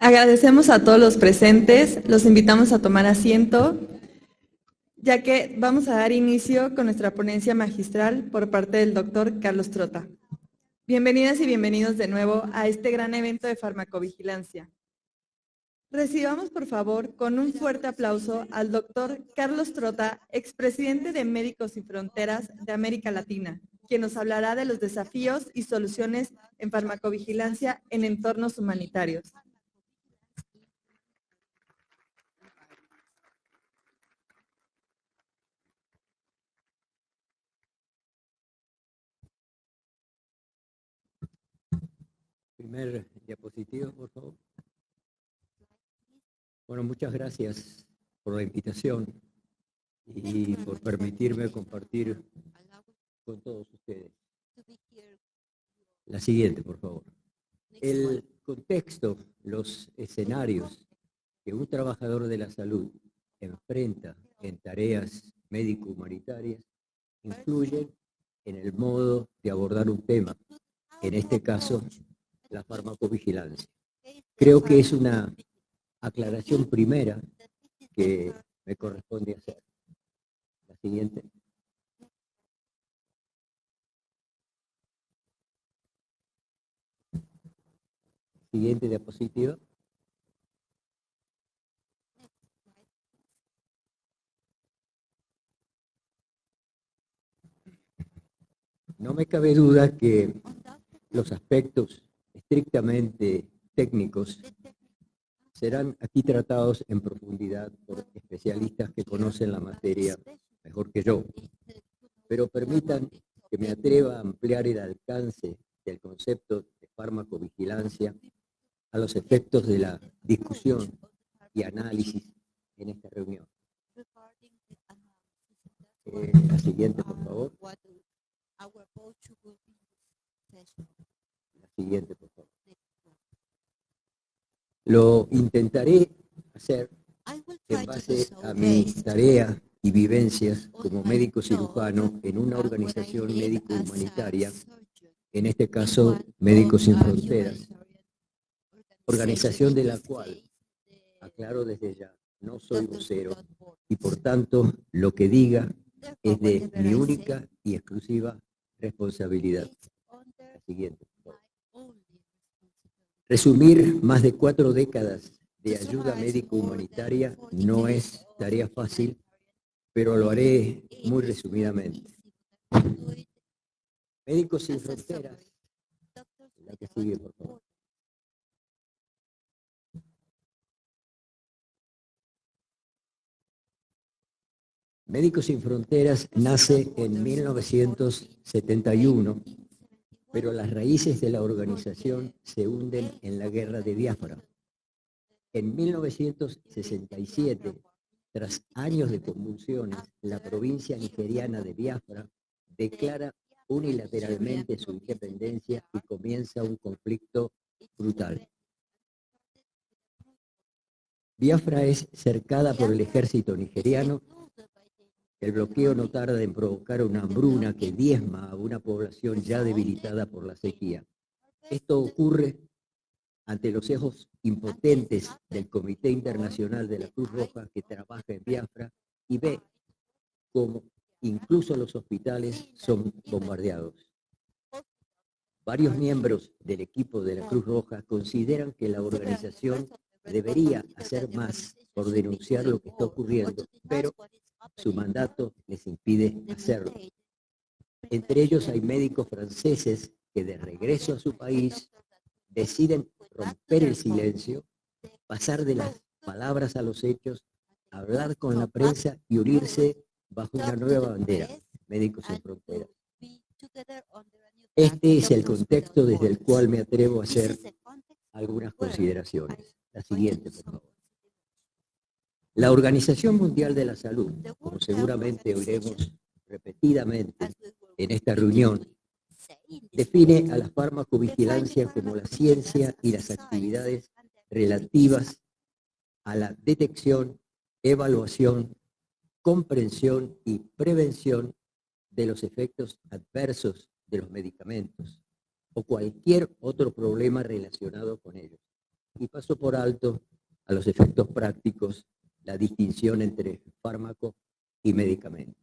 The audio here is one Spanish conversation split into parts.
Agradecemos a todos los presentes, los invitamos a tomar asiento, ya que vamos a dar inicio con nuestra ponencia magistral por parte del doctor Carlos Trota. Bienvenidas y bienvenidos de nuevo a este gran evento de farmacovigilancia. Recibamos, por favor, con un fuerte aplauso al doctor Carlos Trota, expresidente de Médicos Sin Fronteras de América Latina, quien nos hablará de los desafíos y soluciones en farmacovigilancia en entornos humanitarios. Primer diapositiva, por favor. Bueno, muchas gracias por la invitación y por permitirme compartir con todos ustedes. La siguiente, por favor. El contexto, los escenarios que un trabajador de la salud enfrenta en tareas médico-humanitarias influyen en el modo de abordar un tema, en este caso, la farmacovigilancia. Creo que es una aclaración primera que me corresponde hacer. La siguiente. Siguiente diapositiva. No me cabe duda que los aspectos estrictamente técnicos serán aquí tratados en profundidad por especialistas que conocen la materia mejor que yo. Pero permitan que me atreva a ampliar el alcance del concepto de farmacovigilancia a los efectos de la discusión y análisis en esta reunión. La siguiente, por favor. La siguiente, por favor. Lo intentaré hacer en base a mi tarea y vivencias como médico cirujano en una organización médico-humanitaria, en este caso Médicos Sin Fronteras, organización de la cual, aclaro desde ya, no soy vocero y por tanto lo que diga es de mi única y exclusiva responsabilidad. La siguiente, por favor. Resumir más de 4 décadas de ayuda médico-humanitaria no es tarea fácil, pero lo haré muy resumidamente. Médicos Sin Fronteras, la que sigue, por favor. Médicos Sin Fronteras nace en 1971, pero las raíces de la organización se hunden en la guerra de Biafra. En 1967, tras años de convulsiones, la provincia nigeriana de Biafra declara unilateralmente su independencia y comienza un conflicto brutal. Biafra es cercada por el ejército nigeriano. El bloqueo no tarda en provocar una hambruna que diezma a una población ya debilitada por la sequía. Esto ocurre ante los ojos impotentes del Comité Internacional de la Cruz Roja que trabaja en Biafra y ve cómo incluso los hospitales son bombardeados. Varios miembros del equipo de la Cruz Roja consideran que la organización debería hacer más por denunciar lo que está ocurriendo, pero su mandato les impide hacerlo. Entre ellos hay médicos franceses que de regreso a su país deciden romper el silencio, pasar de las palabras a los hechos, hablar con la prensa y unirse bajo una nueva bandera, Médicos Sin Fronteras. Este es el contexto desde el cual me atrevo a hacer algunas consideraciones. La siguiente, por favor. La Organización Mundial de la Salud, como seguramente oiremos repetidamente en esta reunión, define a la farmacovigilancia como la ciencia y las actividades relativas a la detección, evaluación, comprensión y prevención de los efectos adversos de los medicamentos o cualquier otro problema relacionado con ellos, y pasó por alto a los efectos prácticos la distinción entre fármaco y medicamento.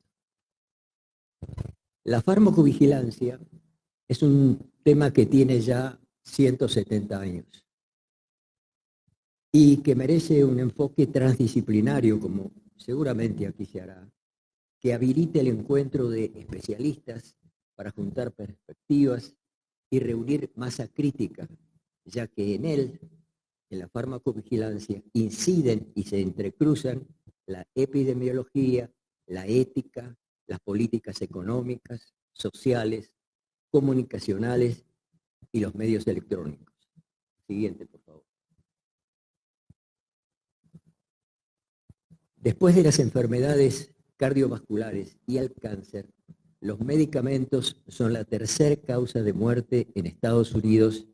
La farmacovigilancia es un tema que tiene ya 170 años y que merece un enfoque transdisciplinario, como seguramente aquí se hará, que habilite el encuentro de especialistas para juntar perspectivas y reunir masa crítica, ya que en la farmacovigilancia, inciden y se entrecruzan la epidemiología, la ética, las políticas económicas, sociales, comunicacionales y los medios electrónicos. Siguiente, por favor. Después de las enfermedades cardiovasculares y el cáncer, los medicamentos son la tercera causa de muerte en Estados Unidos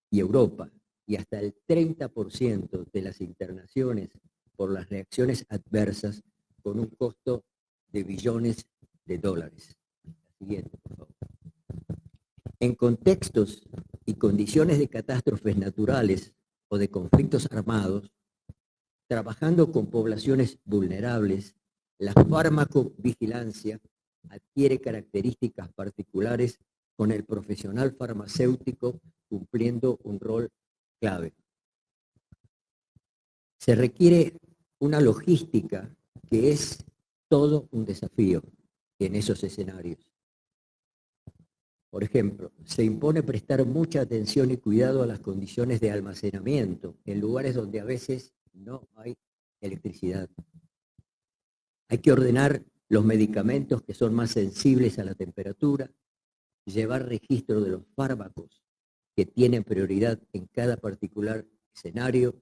y Europa, y hasta el 30% de las internaciones por las reacciones adversas, con un costo de billones de dólares. Siguiente, por favor. En contextos y condiciones de catástrofes naturales o de conflictos armados, trabajando con poblaciones vulnerables, la farmacovigilancia adquiere características particulares con el profesional farmacéutico cumpliendo un rol clave. Se requiere una logística que es todo un desafío en esos escenarios. Por ejemplo, se impone prestar mucha atención y cuidado a las condiciones de almacenamiento en lugares donde a veces no hay electricidad. Hay que ordenar los medicamentos que son más sensibles a la temperatura, llevar registro de los fármacos que tienen prioridad en cada particular escenario,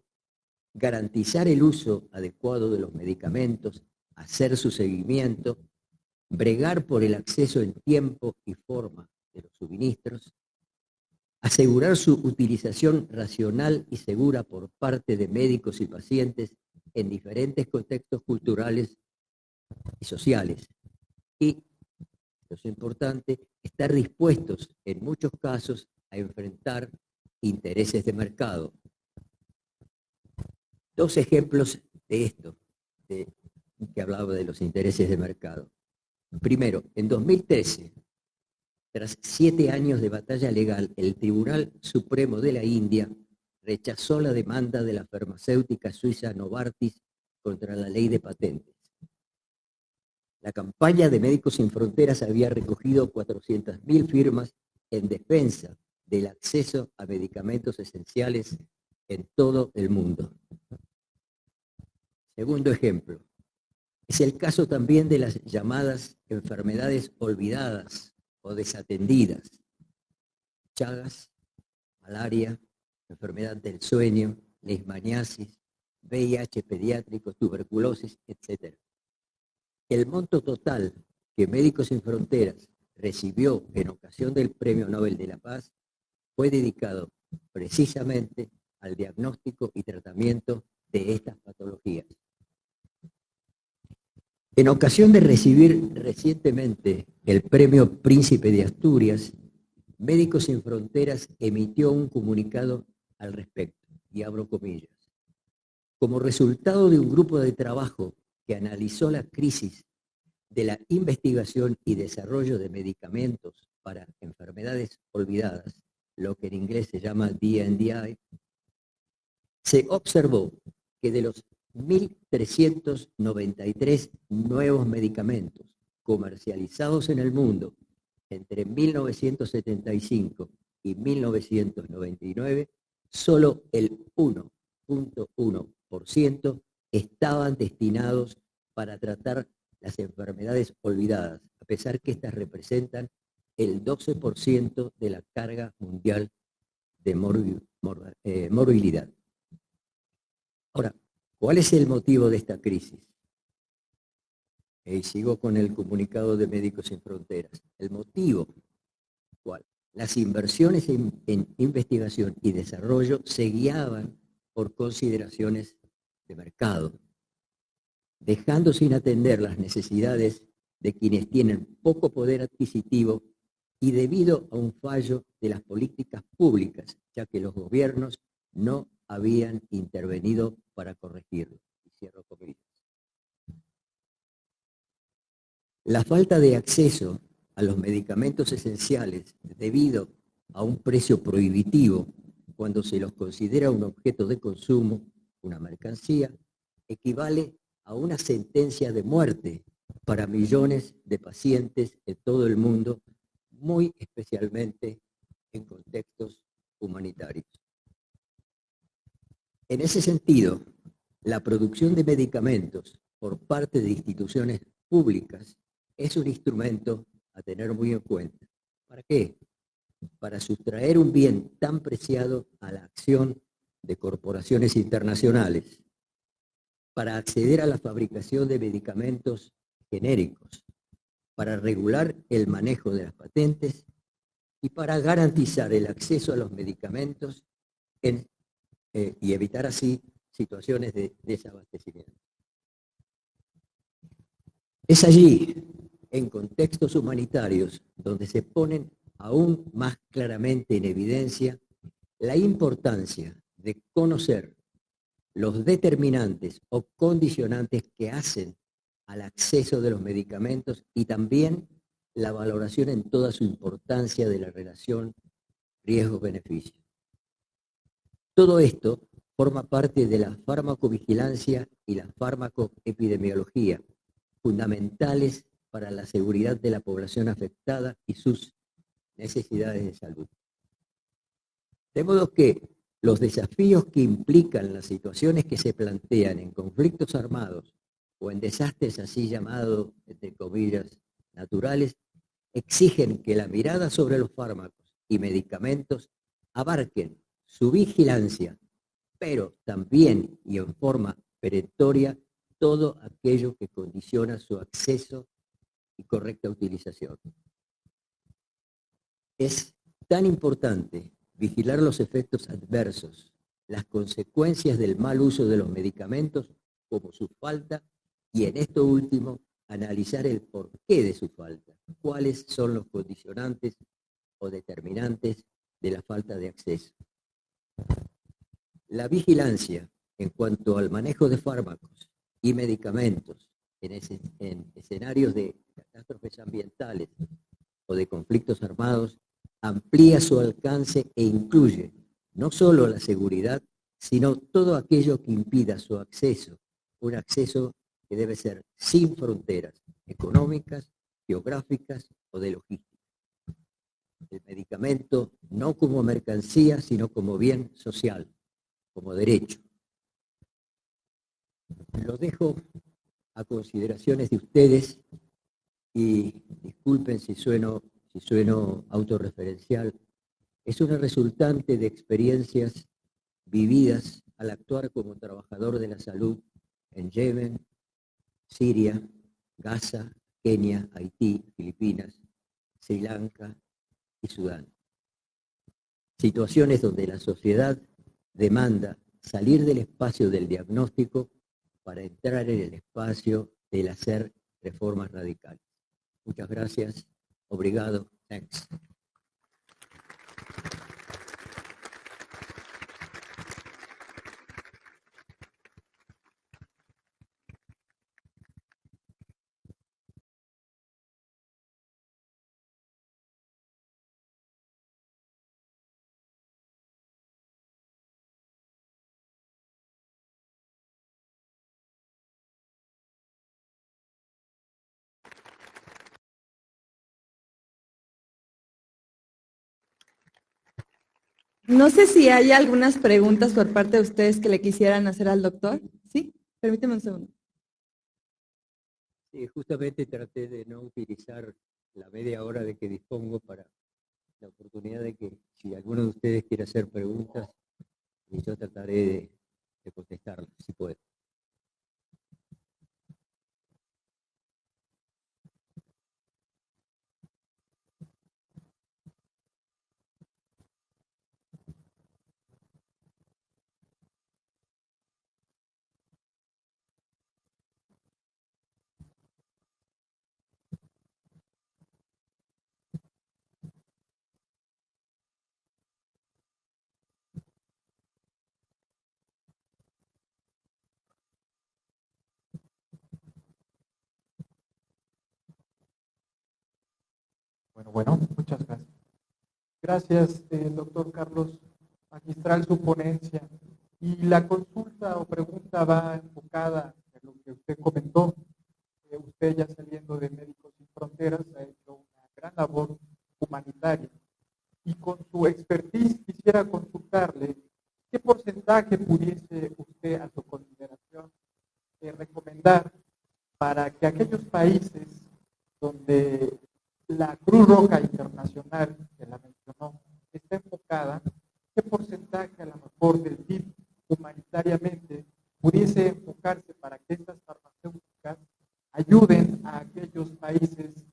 garantizar el uso adecuado de los medicamentos, hacer su seguimiento, bregar por el acceso en tiempo y forma de los suministros, asegurar su utilización racional y segura por parte de médicos y pacientes en diferentes contextos culturales y sociales. Y, lo es importante, estar dispuestos en muchos casos a enfrentar intereses de mercado. Dos ejemplos de esto, que hablaba de los intereses de mercado. Primero, en 2013, tras 7 años de batalla legal, el Tribunal Supremo de la India rechazó la demanda de la farmacéutica suiza Novartis contra la ley de patentes. La campaña de Médicos Sin Fronteras había recogido 400.000 firmas en defensa del acceso a medicamentos esenciales en todo el mundo. Segundo ejemplo, es el caso también de las llamadas enfermedades olvidadas o desatendidas: Chagas, malaria, enfermedad del sueño, leishmaniasis, VIH pediátrico, tuberculosis, etc. El monto total que Médicos Sin Fronteras recibió en ocasión del Premio Nobel de la Paz fue dedicado precisamente al diagnóstico y tratamiento de estas patologías. En ocasión de recibir recientemente el Premio Príncipe de Asturias, Médicos Sin Fronteras emitió un comunicado al respecto, y abro comillas: como resultado de un grupo de trabajo que analizó la crisis de la investigación y desarrollo de medicamentos para enfermedades olvidadas, lo que en inglés se llama D&I, se observó que de los 1.393 nuevos medicamentos comercializados en el mundo entre 1975 y 1999, solo el 1.1% estaban destinados para tratar las enfermedades olvidadas, a pesar que estas representan el 12% de la carga mundial de morbilidad. Ahora, ¿cuál es el motivo de esta crisis? Y sigo con el comunicado de Médicos Sin Fronteras. El motivo, ¿cuál? Las inversiones en investigación y desarrollo se guiaban por consideraciones de mercado, dejando sin atender las necesidades de quienes tienen poco poder adquisitivo y debido a un fallo de las políticas públicas, ya que los gobiernos no habían intervenido para corregirlo. Y cierro comillas. La falta de acceso a los medicamentos esenciales debido a un precio prohibitivo cuando se los considera un objeto de consumo, una mercancía, equivale a una sentencia de muerte para millones de pacientes en todo el mundo, muy especialmente en contextos humanitarios. En ese sentido, la producción de medicamentos por parte de instituciones públicas es un instrumento a tener muy en cuenta. ¿Para qué? Para sustraer un bien tan preciado a la acción de corporaciones internacionales, para acceder a la fabricación de medicamentos genéricos, para regular el manejo de las patentes y para garantizar el acceso a los medicamentos y evitar así situaciones de desabastecimiento. Es allí, en contextos humanitarios, donde se ponen aún más claramente en evidencia la importancia de conocer los determinantes o condicionantes que hacen al acceso de los medicamentos y también la valoración en toda su importancia de la relación riesgo-beneficio. Todo esto forma parte de la farmacovigilancia y la farmacoepidemiología, fundamentales para la seguridad de la población afectada y sus necesidades de salud. De modo que los desafíos que implican las situaciones que se plantean en conflictos armados o en desastres así llamados, entre comillas, naturales, exigen que la mirada sobre los fármacos y medicamentos abarquen su vigilancia, pero también y en forma perentoria todo aquello que condiciona su acceso y correcta utilización. Es tan importante vigilar los efectos adversos, las consecuencias del mal uso de los medicamentos como su falta y en esto último analizar el porqué de su falta, cuáles son los condicionantes o determinantes de la falta de acceso. La vigilancia en cuanto al manejo de fármacos y medicamentos en escenarios de catástrofes ambientales o de conflictos armados amplía su alcance e incluye no solo la seguridad, sino todo aquello que impida su acceso, un acceso que debe ser sin fronteras económicas, geográficas o de logística. El medicamento no como mercancía, sino como bien social, como derecho. Lo dejo a consideraciones de ustedes y disculpen si sueno autorreferencial. Es una resultante de experiencias vividas al actuar como trabajador de la salud en Yemen, Siria, Gaza, Kenia, Haití, Filipinas, Sri Lanka y Sudán. Situaciones donde la sociedad demanda salir del espacio del diagnóstico para entrar en el espacio del hacer reformas radicales. Muchas gracias. Obrigado. Thanks. No sé si hay algunas preguntas por parte de ustedes que le quisieran hacer al doctor. ¿Sí? Permíteme un segundo. Sí, justamente traté de no utilizar la media hora de que dispongo para la oportunidad de que si alguno de ustedes quiere hacer preguntas, yo trataré de contestarlas, si puedo. Bueno, muchas gracias. Gracias, doctor Carlos. Magistral su ponencia. Y la consulta o pregunta va enfocada en lo que usted comentó. Usted ya saliendo de Médicos Sin Fronteras ha hecho una gran labor humanitaria. Y con su expertise quisiera consultarle qué porcentaje pudiese usted a su consideración recomendar para que aquellos países donde la Cruz Roja Internacional, que la mencionó, está enfocada, qué porcentaje a lo mejor del PIB humanitariamente pudiese enfocarse para que estas farmacéuticas ayuden a aquellos países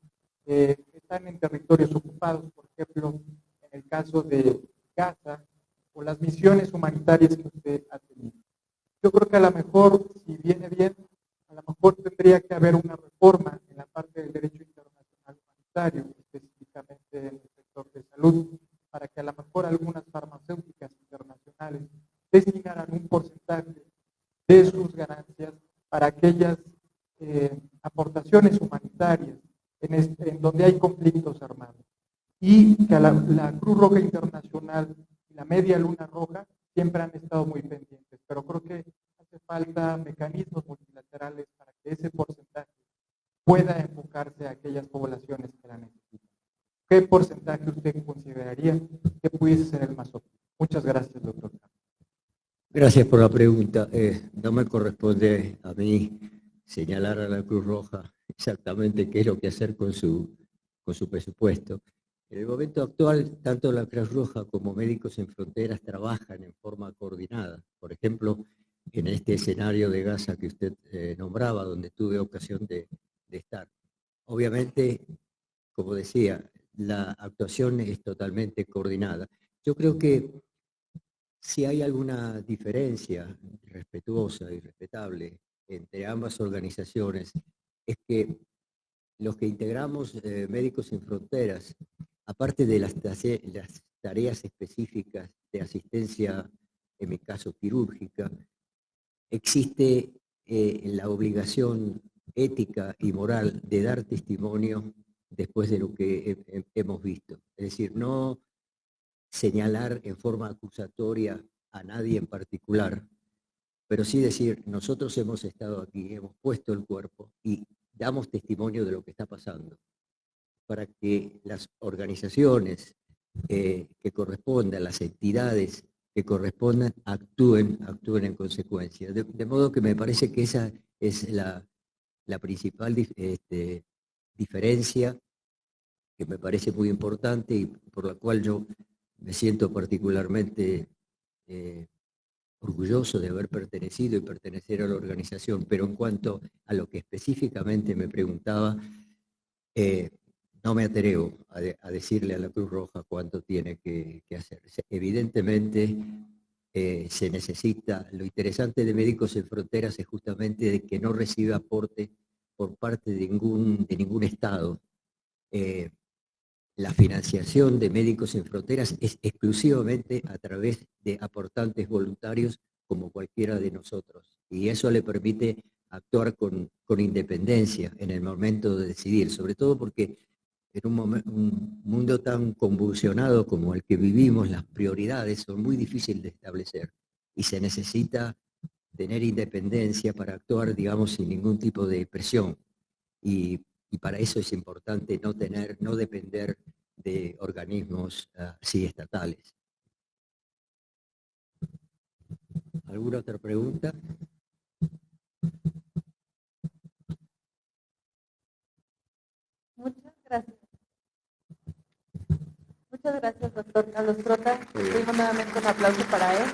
que están en territorios ocupados, por ejemplo, en el caso de Gaza o las misiones humanitarias que usted ha tenido. Yo creo que a lo mejor, si viene bien, a lo mejor tendría que haber una reforma en la parte del derecho internacional humanitario, específicamente en el sector de salud, para que a lo mejor algunas farmacéuticas internacionales destinaran un porcentaje de sus ganancias para aquellas aportaciones humanitarias en donde hay conflictos armados. Y que la Cruz Roja Internacional y la Media Luna Roja siempre han estado muy pendientes, pero creo que hace falta mecanismos multilaterales para que ese porcentaje pueda enfocarse a aquellas poblaciones que la necesitan. ¿Qué porcentaje usted consideraría que pudiese ser el más óptimo? Muchas gracias, doctor. Gracias por la pregunta. No me corresponde a mí señalar a la Cruz Roja exactamente qué es lo que hacer con su presupuesto. En el momento actual, tanto la Cruz Roja como Médicos Sin Fronteras trabajan en forma coordinada. Por ejemplo, en este escenario de Gaza que usted nombraba, donde tuve ocasión de estar. Obviamente, como decía, la actuación es totalmente coordinada. Yo creo que si hay alguna diferencia respetuosa y respetable entre ambas organizaciones, es que los que integramos Médicos Sin Fronteras, aparte de las tareas específicas de asistencia, en mi caso quirúrgica, existe la obligación ética y moral de dar testimonio después de lo que hemos visto. Es decir, no señalar en forma acusatoria a nadie en particular, pero sí decir, nosotros hemos estado aquí, hemos puesto el cuerpo y damos testimonio de lo que está pasando, para que las organizaciones que correspondan, las entidades que correspondan, actúen en consecuencia. De modo que me parece que esa es la principal diferencia, que me parece muy importante y por la cual yo me siento particularmente orgulloso de haber pertenecido y pertenecer a la organización. Pero en cuanto a lo que específicamente me preguntaba, no me atrevo a decirle a la Cruz Roja cuánto tiene que hacer. Evidentemente se necesita, lo interesante de Médicos Sin Fronteras es justamente de que no recibe aporte por parte de ningún Estado. La financiación de Médicos Sin Fronteras es exclusivamente a través de aportantes voluntarios como cualquiera de nosotros. Y eso le permite actuar con independencia en el momento de decidir, sobre todo porque en un mundo tan convulsionado como el que vivimos, las prioridades son muy difíciles de establecer y se necesita tener independencia para actuar, digamos, sin ningún tipo de presión. Y para eso es importante no depender de organismos así estatales. ¿Alguna otra pregunta? Muchas gracias. Muchas gracias, doctor Carlos Trota. Pedimos nuevamente un aplauso para él.